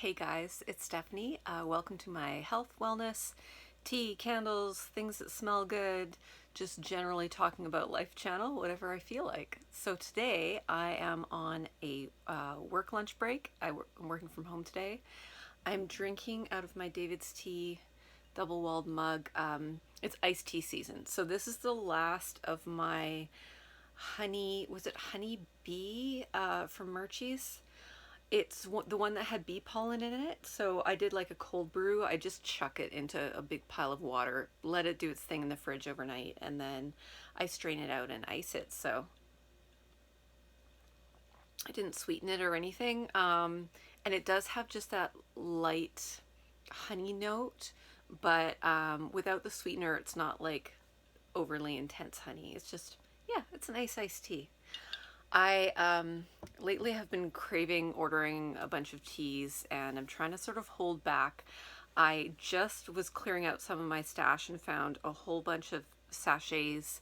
Hey guys, it's Stephanie. Welcome to my health, wellness, tea, candles, things that smell good, just generally talking about life channel, whatever I feel like. So today I am on a work lunch break. I'm working from home today. I'm drinking out of my David's Tea double walled mug. It's iced tea season. So this is the last of my honey, was it honey bee from Murchies? It's the one that had bee pollen in it. So I did like a cold brew. I just chuck it into a big pile of water, let it do its thing in the fridge overnight, and then I strain it out and ice it. So I didn't sweeten it or anything. And it does have just that light honey note, but without the sweetener, it's not like overly intense honey. It's just, yeah, it's a nice iced tea. I lately have been craving ordering a bunch of teas, and I'm trying to sort of hold back. I just was clearing out some of my stash and found a whole bunch of sachets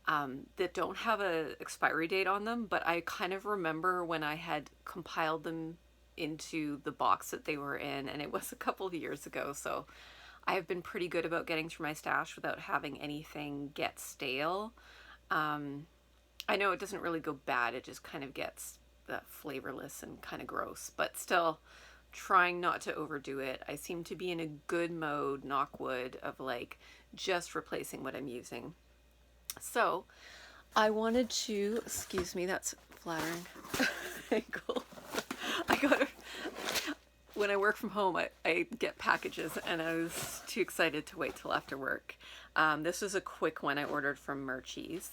that don't have a expiry date on them, but I kind of remember when I had compiled them into the box that they were in, and it was a couple of years ago. So I have been pretty good about getting through my stash without having anything get stale. I know it doesn't really go bad, it just kind of gets flavorless and kind of gross, but still trying not to overdo it. I seem to be in a good mode, knock wood, of like just replacing what I'm using. So I wanted to, excuse me, that's flattering angle. I got to, when I work from home, I get packages, and I was too excited to wait till after work. This is a quick one I ordered from Murchies,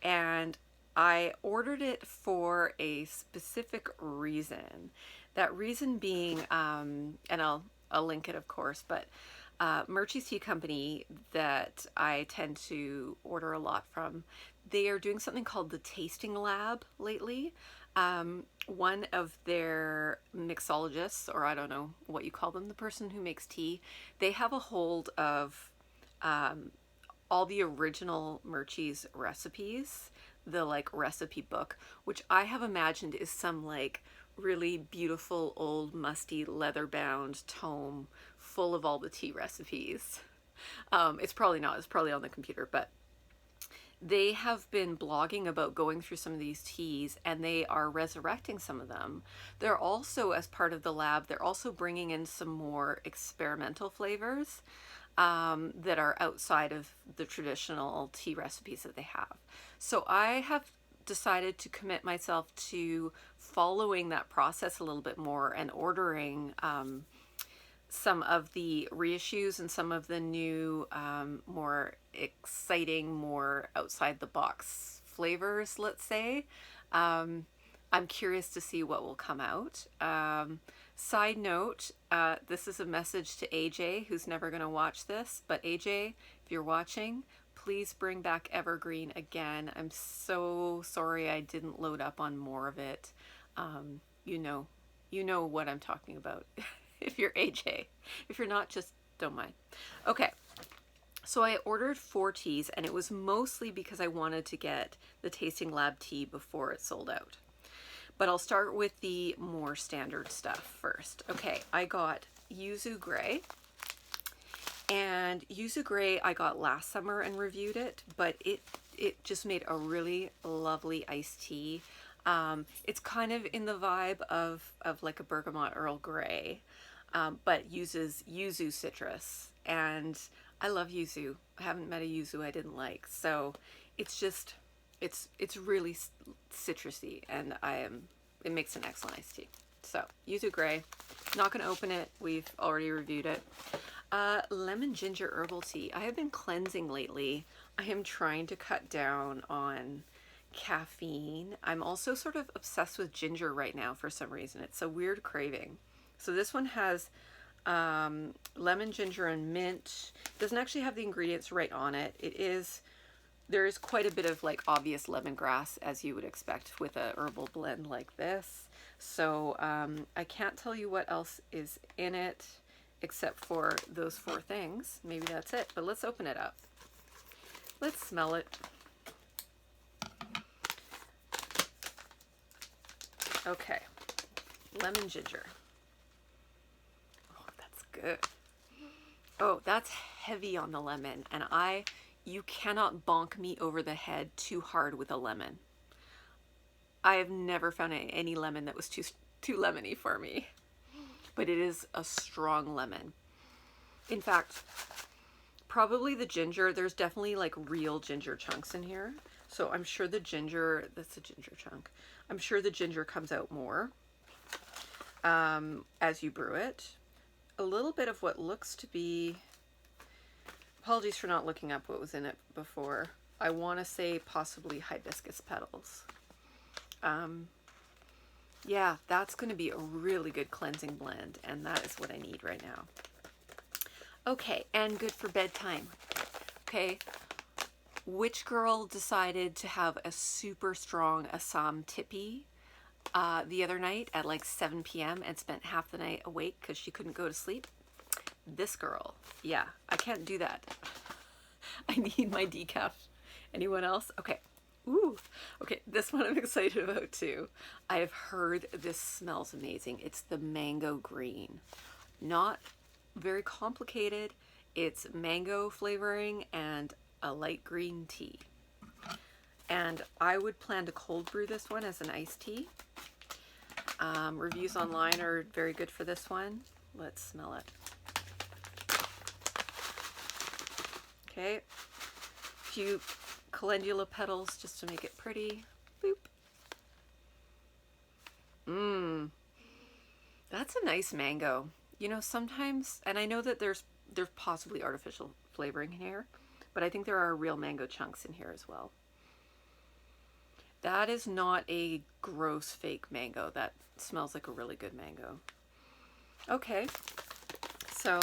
and I ordered it for a specific reason. That reason being, and I'll link it of course, but Murchie's Tea Company that I tend to order a lot from, they are doing something called the Tasting Lab lately. One of their mixologists, or I don't know what you call them, the person who makes tea, they have a hold of all the original Murchie's recipes, the like recipe book, which I have imagined is some like really beautiful old musty leather bound tome full of all the tea recipes. It's probably not, it's probably on the computer, but they have been blogging about going through some of these teas, and they are resurrecting some of them. They're also, as part of the lab, they're also bringing in some more experimental flavors that are outside of the traditional tea recipes that they have. So I have decided to commit myself to following that process a little bit more and ordering some of the reissues and some of the new, more exciting, more outside the box flavors, let's say. I'm curious to see what will come out. Side note, this is a message to AJ, who's never going to watch this, but AJ, if you're watching, please bring back Evergreen again. I'm so sorry I didn't load up on more of it. You know what I'm talking about. If you're AJ. If you're not, just don't mind. Okay. So I ordered 4 teas, and it was mostly because I wanted to get the Tasting Lab tea before it sold out. But I'll start with the more standard stuff first. Okay, I got Yuzu Grey. And Yuzu Grey I got last summer and reviewed it, but it just made a really lovely iced tea. It's kind of in the vibe of like a bergamot Earl Grey, but uses yuzu citrus. And I love yuzu. I haven't met a yuzu I didn't like. So it's just, it's really citrusy, and it makes an excellent iced tea. So Yuzu Grey, not going to open it. We've already reviewed it. Lemon ginger herbal tea. I have been cleansing lately. I am trying to cut down on caffeine. I'm also sort of obsessed with ginger right now for some reason. It's a weird craving. So this one has lemon, ginger, and mint. It doesn't actually have the ingredients right on it. There is quite a bit of like obvious lemongrass, as you would expect with a herbal blend like this. So I can't tell you what else is in it except for those 4 things. Maybe that's it, but let's open it up. Let's smell it. Okay, lemon ginger. good. Oh, that's heavy on the lemon, and you cannot bonk me over the head too hard with a lemon. I have never found any lemon that was too lemony for me, but it is a strong lemon. In fact, probably the ginger, there's definitely like real ginger chunks in here. So I'm sure the ginger, that's a ginger chunk. I'm sure the ginger comes out more as you brew it. A little bit of what looks to be, apologies for not looking up what was in it before. I want to say possibly hibiscus petals. Yeah, that's going to be a really good cleansing blend, and that is what I need right now. Okay, and good for bedtime. Okay, which girl decided to have a super strong Assam tippy the other night at like 7 p.m. and spent half the night awake because she couldn't go to sleep? This girl. Yeah, I can't do that. I need my decaf. Anyone else? Okay. Ooh, okay, this one I'm excited about too. I have heard this smells amazing. It's the mango green. Not very complicated. It's mango flavoring and a light green tea. And I would plan to cold brew this one as an iced tea. Reviews online are very good for this one. Let's smell it. Okay, a few calendula petals just to make it pretty. Boop. Mmm, that's a nice mango. You know, sometimes, and I know that there's possibly artificial flavoring in here, but I think there are real mango chunks in here as well. That is not a gross fake mango. That smells like a really good mango. Okay, so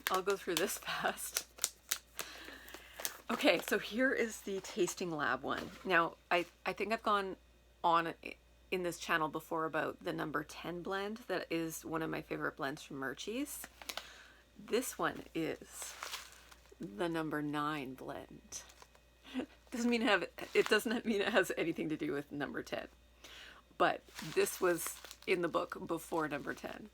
I'll go through this fast. Okay, so here is the Tasting Lab one. Now, I think I've gone on in this channel before about the number 10 blend. That is one of my favorite blends from Murchies. This one is the number 9 blend. It doesn't mean it has anything to do with number 10. But this was in the book before number 10.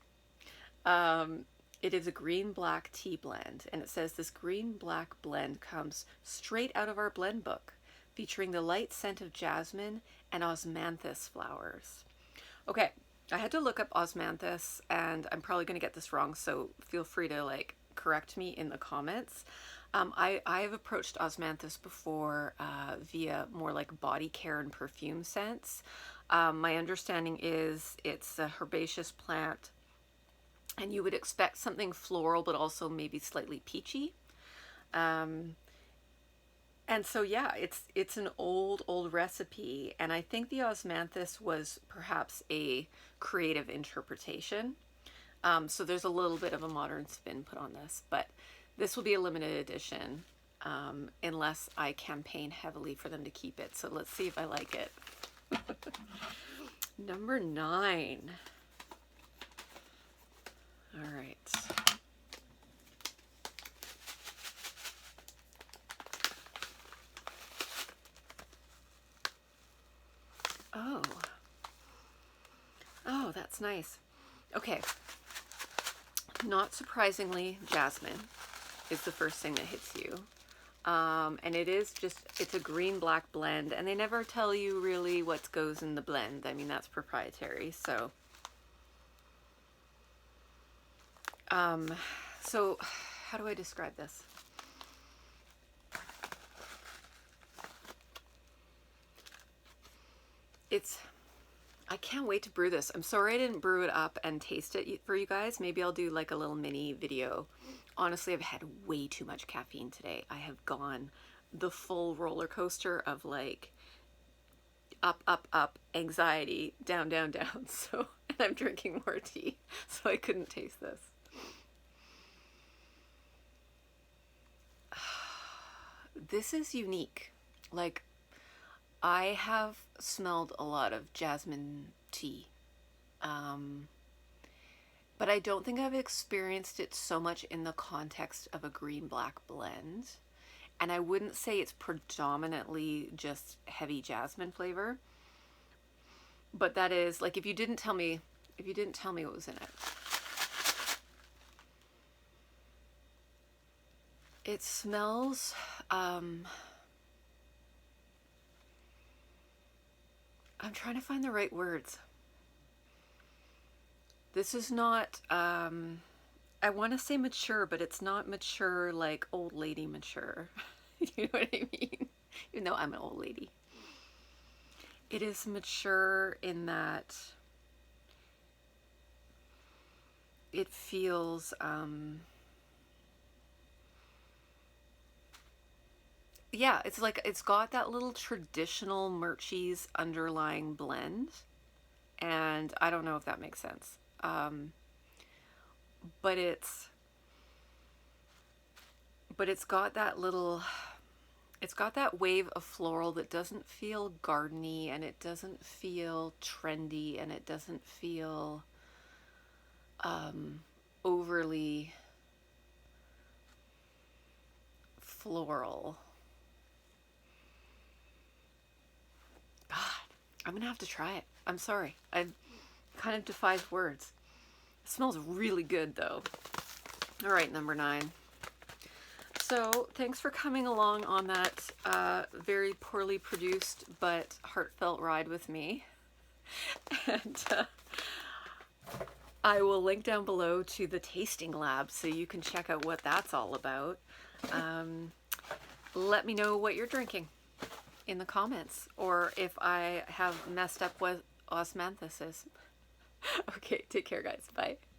It is a green-black tea blend, and it says this green-black blend comes straight out of our blend book, featuring the light scent of jasmine and osmanthus flowers. Okay, I had to look up osmanthus, and I'm probably going to get this wrong, so feel free to like correct me in the comments. I have approached osmanthus before via more like body care and perfume scents. My understanding is it's a herbaceous plant, and you would expect something floral, but also maybe slightly peachy. And so yeah, it's an old recipe, and I think the osmanthus was perhaps a creative interpretation. So there's a little bit of a modern spin put on this, but this will be a limited edition unless I campaign heavily for them to keep it. So let's see if I like it. Number 9. All right. Oh, that's nice. Okay. Not surprisingly, jasmine is the first thing that hits you. And it's a green-black blend, and they never tell you really what goes in the blend. I mean, that's proprietary, so. So how do I describe this? I can't wait to brew this. I'm sorry I didn't brew it up and taste it for you guys. Maybe I'll do like a little mini video. Honestly, I've had way too much caffeine today. I have gone the full roller coaster of like up, up, up, anxiety, down, down, down. So, and I'm drinking more tea, so I couldn't taste this. This is unique. Like, I have smelled a lot of jasmine tea, but I don't think I've experienced it so much in the context of a green-black blend. And I wouldn't say it's predominantly just heavy jasmine flavor, but that is like, if you didn't tell me what was in it. It smells, I'm trying to find the right words. This is not, I want to say mature, but it's not mature like old lady mature. You know what I mean? Even though I'm an old lady. It is mature in that it feels, yeah, it's like it's got that little traditional Murchies underlying blend. And I don't know if that makes sense. But it's got that little, it's got that wave of floral that doesn't feel gardeny, and it doesn't feel trendy, and it doesn't feel overly floral. God, I'm gonna have to try it. I'm sorry. I kind of defies words. It smells really good though. All right, number 9. So thanks for coming along on that very poorly produced but heartfelt ride with me. And I will link down below to the tasting lab so you can check out what that's all about. Let me know what you're drinking in the comments, or if I have messed up what osmanthus is. Okay, take care guys. Bye.